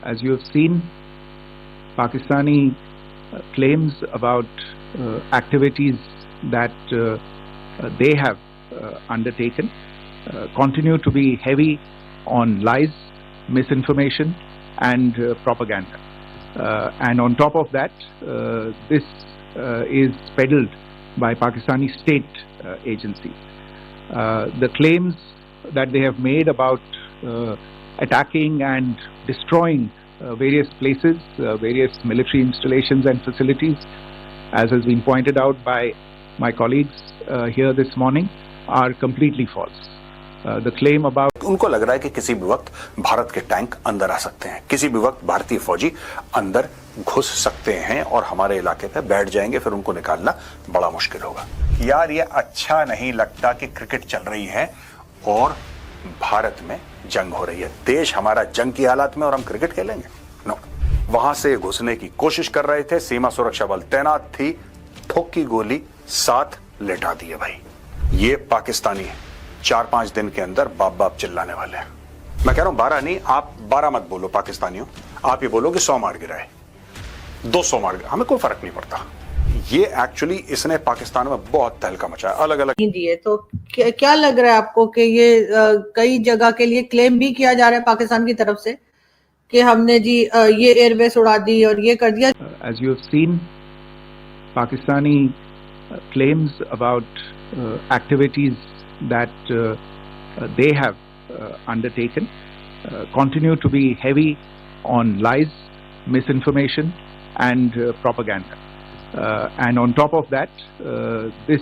As you have seen, Pakistani claims about activities that they have undertaken continue to be heavy on lies, misinformation, and propaganda. And on top of that, this is peddled by Pakistani state agencies. The claims that they have made about attacking and destroying various places, various military installations and facilities, as has been pointed out by my colleagues here this morning, are completely false. The claim about उनको लग रहा है कि किसी भी वक्त भारत के tank अंदर आ सकते हैं, किसी भी वक्त भारतीय फौजी अंदर घुस सकते हैं और हमारे इलाके पे बैठ जाएंगे, फिर उनको निकालना बड़ा मुश्किल होगा। यार ये अच्छा नहीं लगता कि क्रिकेट चल रही है और भारत में जंग हो रही है। देश हमारा जंग की हालत में और हम क्रिकेट खेलेंगे? नो। वहां से घुसने की कोशिश कर रहे थे, सीमा सुरक्षा बल तैनात थी, ठोकी गोली, साथ लेटा दिए भाई। ये पाकिस्तानी है, 4-5 दिन के अंदर बाप बाप चिल्लाने वाले हैं। मैं कह रहा हूं 12 नहीं, आप 12 मत बोलो पाकिस्तानियों, आप ये बोलो कि 100 मार गिराए, 200 मार गिराए, हमें कोई फर्क नहीं पड़ता। ये एक्चुअली इसने पाकिस्तान में बहुत तहलका मचाया, अलग अलग दिए। तो क्या लग रहा है आपको कि ये कई जगह के लिए क्लेम भी किया जा रहा है पाकिस्तान की तरफ से कि हमने जी ये एयरबेस उड़ा दी और ये कर दिया? As you have seen, Pakistani claims about activities that they have undertaken continue to be heavy on lies, misinformation, and propaganda. And on top of that, this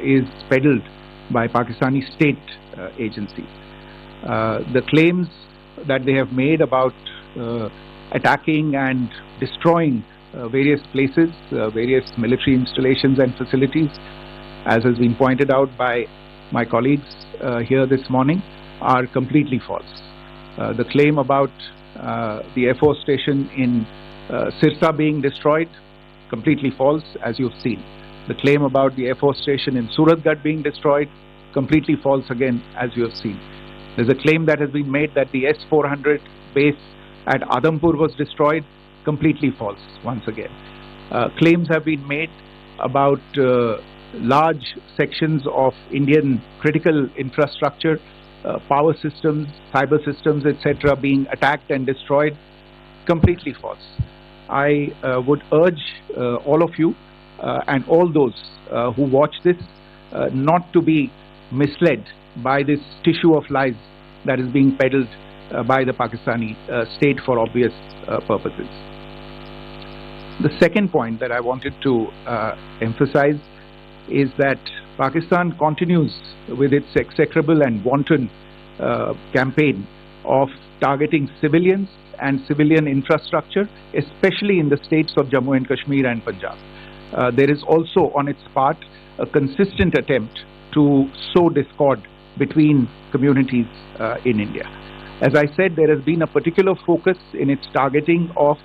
is peddled by Pakistani state agencies. The claims that they have made about attacking and destroying various places, various military installations and facilities, as has been pointed out by my colleagues here this morning, are completely false. The claim about the Air Force station in Sirsa being destroyed, completely false, as you've seen. The claim about the Air Force station in Suratgarh being destroyed, completely false again, as you have seen. There's a claim that has been made that the S-400 base at Adampur was destroyed, completely false once again. Claims have been made about large sections of Indian critical infrastructure, power systems, cyber systems, etc. being attacked and destroyed, completely false. I would urge all of you and all those who watch this not to be misled by this tissue of lies that is being peddled by the Pakistani state for obvious purposes. The second point that I wanted to emphasize is that Pakistan continues with its execrable and wanton campaign of targeting civilians and civilian infrastructure, especially in the states of Jammu and Kashmir and Punjab. There is also on its part a consistent attempt to sow discord between communities in India. As I said, there has been a particular focus in its targeting of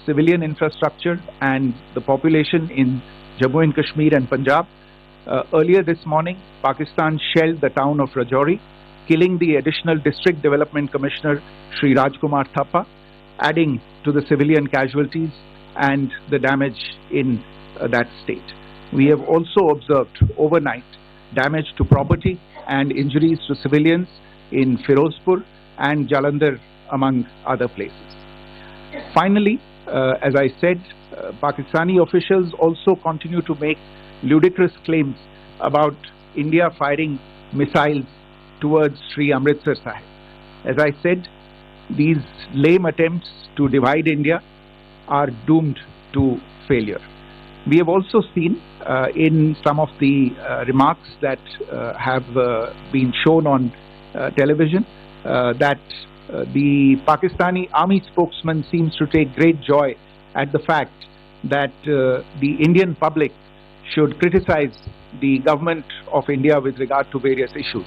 civilian infrastructure and the population in Jammu and Kashmir and Punjab. Earlier this morning, Pakistan shelled the town of Rajouri, killing the additional District Development Commissioner Shri Rajkumar Thappa, adding to the civilian casualties and the damage in that state. We have also observed overnight damage to property and injuries to civilians in Firozpur and Jalandhar, among other places. Finally, as I said, Pakistani officials also continue to make ludicrous claims about India firing missiles towards Sri Amritsar Sahib. As I said, these lame attempts to divide India are doomed to failure. We have also seen in some of the remarks that have been shown on television that the Pakistani army spokesman seems to take great joy at the fact that the Indian public should criticize the government of India with regard to various issues.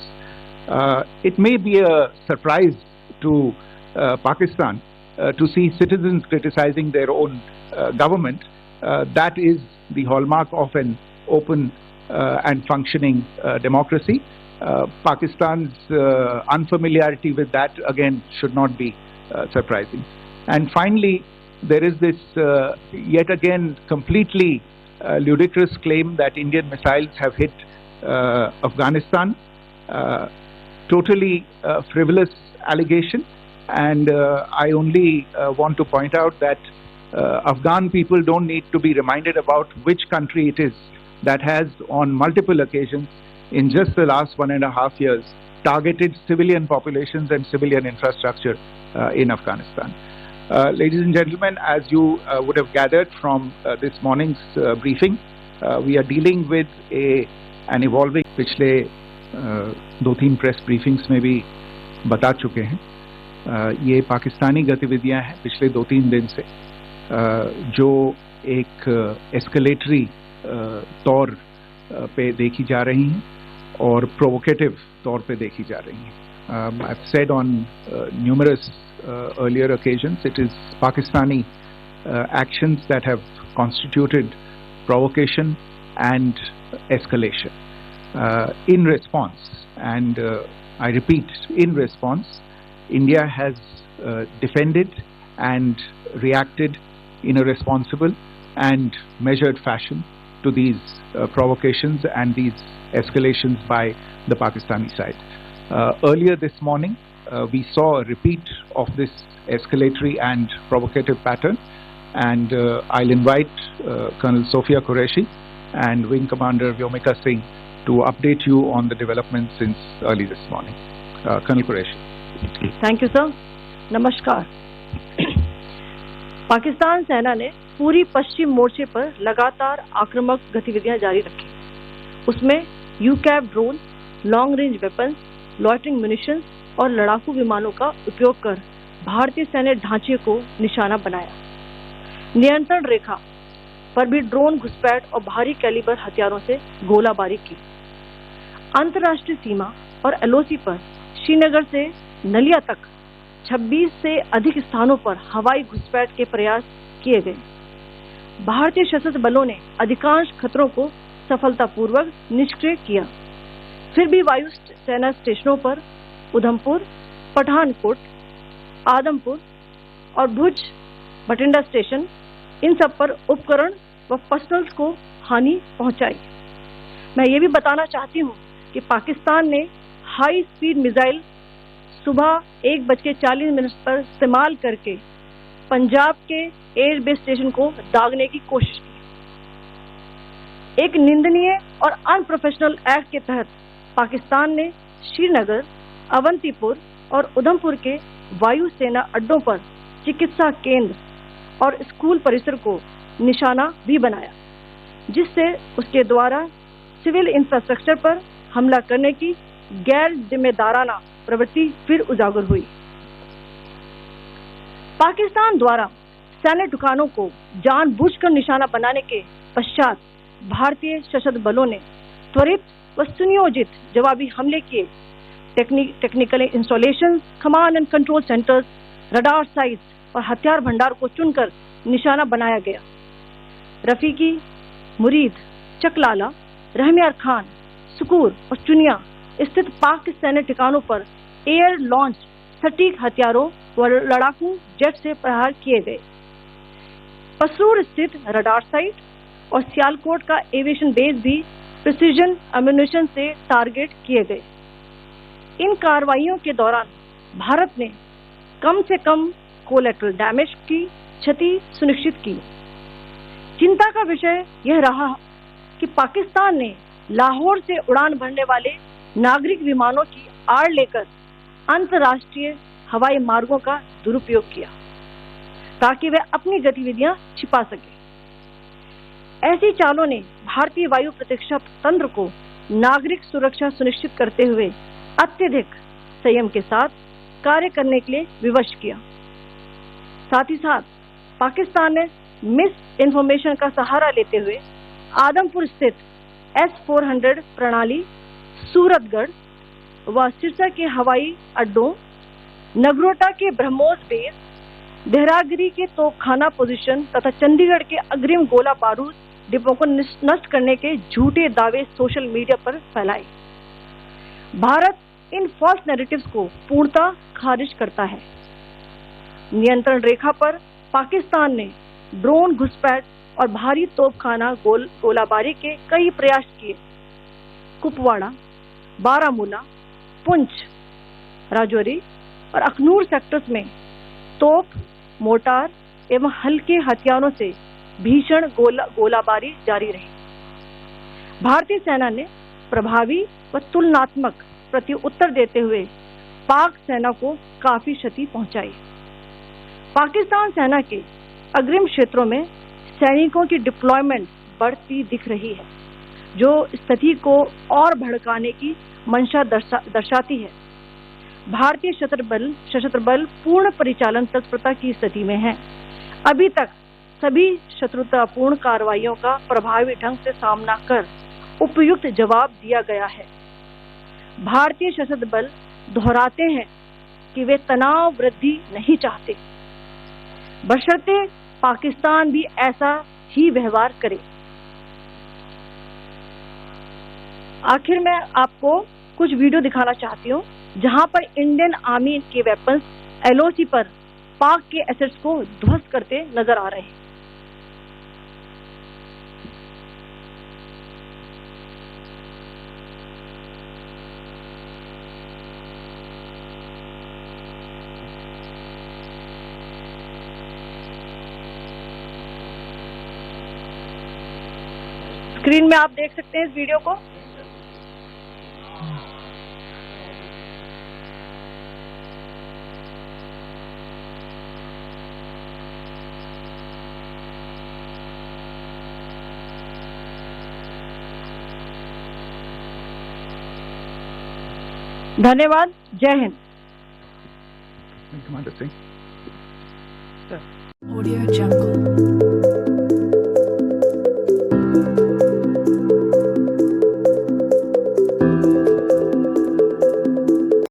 It may be a surprise to Pakistan to see citizens criticizing their own government. That is the hallmark of an open and functioning democracy. Pakistan's unfamiliarity with that, again, should not be surprising. And finally, there is this yet again completely ludicrous claim that Indian missiles have hit Afghanistan. Totally frivolous allegation, and I only want to point out that Afghan people don't need to be reminded about which country it is that has on multiple occasions in just the last 1.5 years targeted civilian populations and civilian infrastructure in Afghanistan. Ladies and gentlemen, as you would have gathered from this morning's briefing, we are dealing with an evolving, पिछले 2-3 press briefings में भी बता चुके हैं, ये पाकिस्तानी गतिविधियां हैं पिछले 2-3 दिन से जो एक एस्केलेटरी तौर पे देखी जा रही हैं और प्रोवोकेटिव तौर पे देखी जा रही हैं. I've said on numerous earlier occasions, it is Pakistani actions that have constituted provocation and escalation. In response, and I repeat, in response, India has defended and reacted in a responsible and measured fashion to these provocations and these escalations by the Pakistani side. Earlier this morning, we saw a repeat of this escalatory and provocative pattern, and I'll invite Colonel Sophia Qureshi and Wing Commander Vyomika Singh to update you on the developments since early this morning. Colonel Qureshi. Thank you, sir. नमस्कार. पाकिस्तान सेना ने पूरी पश्चिम मोर्चे पर लगातार आक्रामक गतिविधियां जारी रखी. उसमें UCAV drone, long range weapons, loitering munitions और लड़ाकू विमानों का उपयोग कर भारतीय सैन्य ढांचे को निशाना बनाया. नियंत्रण रेखा पर भी ड्रोन घुसपैठ और भारी कैलिबर हथियारों से गोलाबारी की. अंतर्राष्ट्रीय सीमा और एलओसी पर श्रीनगर से नलिया तक 26 से अधिक स्थानों पर हवाई घुसपैठ के प्रयास किए गए. भारतीय सशस्त्र बलों ने अधिकांश खतरों को सफलतापूर्वक निष्क्रिय किया. फिर भी वायु सेना स्टेशनों पर उधमपुर, पठानकोट, आदमपुर और भुज बठिंडा स्टेशन, इन सब पर उपकरण व पर्सनल्स को हानि पहुंचाई. मैं ये भी बताना चाहती हूँ कि पाकिस्तान ने हाई स्पीड मिसाइल सुबह 1:40 पर इस्तेमाल करके पंजाब के एयरबेस स्टेशन को दागने की कोशिश की. एक निंदनीय और अनप्रोफेशनल एक्ट के तहत पाकिस्तान ने श्रीनगर, अवंतीपुर और उधमपुर के वायु सेना अड्डों पर चिकित्सा केंद्र और स्कूल परिसर को निशाना भी बनाया, जिससे उसके द्वारा सिविल इंफ्रास्ट्रक्चर पर हमला करने की गैर जिम्मेदाराना प्रवृत्ति फिर उजागर हुई. पाकिस्तान द्वारा सैन्य ठिकानों को जानबूझकर निशाना बनाने के पश्चात भारतीय सशस्त्र बलों ने त्वरित व सुनियोजित जवाबी हमले किए. Technical installation, command and control centres, radar sites और हथियार भंडार को चुनकर निशाना बनाया गया. रफीकी, मुरीद, चकलाला, रहमियार खान, सुकूर और चुनिया स्थित पाक सैन्य ठिकानों पर एयर लॉन्च सटीक हथियारों व लड़ाकू जेट से प्रहार किए गए. पसरूर स्थित रडार साइट और सियालकोट का एविएशन बेस भी प्रिसीजन एम्यूनिशन से टारगेट किए गए. इन कार्रवाइयों के दौरान भारत ने कम से कम कोलैटरल डैमेज की क्षति सुनिश्चित की. चिंता का विषय यह रहा कि पाकिस्तान ने लाहौर से उड़ान भरने वाले नागरिक विमानों की आड़ लेकर अंतर्राष्ट्रीय हवाई मार्गों का दुरुपयोग किया ताकि वह अपनी गतिविधियां छिपा सके. ऐसी चालों ने भारतीय वायु प्रतिरक्षा तंत्र को नागरिक सुरक्षा सुनिश्चित करते हुए अत्यधिक संयम के साथ कार्य करने के लिए विवश किया. साथ ही साथ पाकिस्तान ने मिस इन्फॉर्मेशन का सहारा लेते हुए आदमपुर स्थित S-400 प्रणाली, सूरतगढ़ व सिरसा के हवाई अड्डों, नगरोटा के ब्रह्मोस बेस, देहरागिरी के तोपखाना पोजीशन तथा चंडीगढ़ के अग्रिम गोला बारूद डिपो को नष्ट करने के झूठे दावे सोशल मीडिया पर फैलाए. भारत इन फॉल्स नैरेटिव्स को पूर्णतः खारिज करता है. नियंत्रण रेखा पर पाकिस्तान ने ड्रोन घुसपैठ और भारी तोपखाना गोलाबारी के कई प्रयास किए। कुपवाड़ा, बारामूला, पुंछ, राजौरी और अखनूर सेक्टर्स में तोप, मोर्टार एवं हल्के हथियारों से भीषण गोलाबारी जारी रही। भारतीय सेना ने प्रभावी व तुलनात्मक प्रत्युत्तर देते हुए पाक सेना को काफी क्षति पहुंचाई। पाकिस्तान सेना के अग्रिम क्षेत्रों में सैनिकों की डिप्लॉयमेंट बढ़ती दिख रही है, जो स्थिति को और भड़काने की मंशा दर्शाती है। भारतीय सशस्त्र बल पूर्ण परिचालन तत्परता की स्थिति में है। अभी तक सभी शत्रुतापूर्ण कार्रवाइयों का प्रभावी ढंग से सामना कर उपयुक्त जवाब दिया गया है। भारतीय सशस्त्र बल दोहराते हैं कि वे तनाव वृद्धि नहीं चाहते, बशर्ते पाकिस्तान भी ऐसा ही व्यवहार करे। आखिर में आपको कुछ वीडियो दिखाना चाहती हूँ जहां पर इंडियन आर्मी के वेपन्स LOC पर पाक के एसेट्स को ध्वस्त करते नजर आ रहे हैं। स्क्रीन में आप देख सकते हैं इस वीडियो को। धन्यवाद। जय Hind. Commander Singh. Audio Jungle.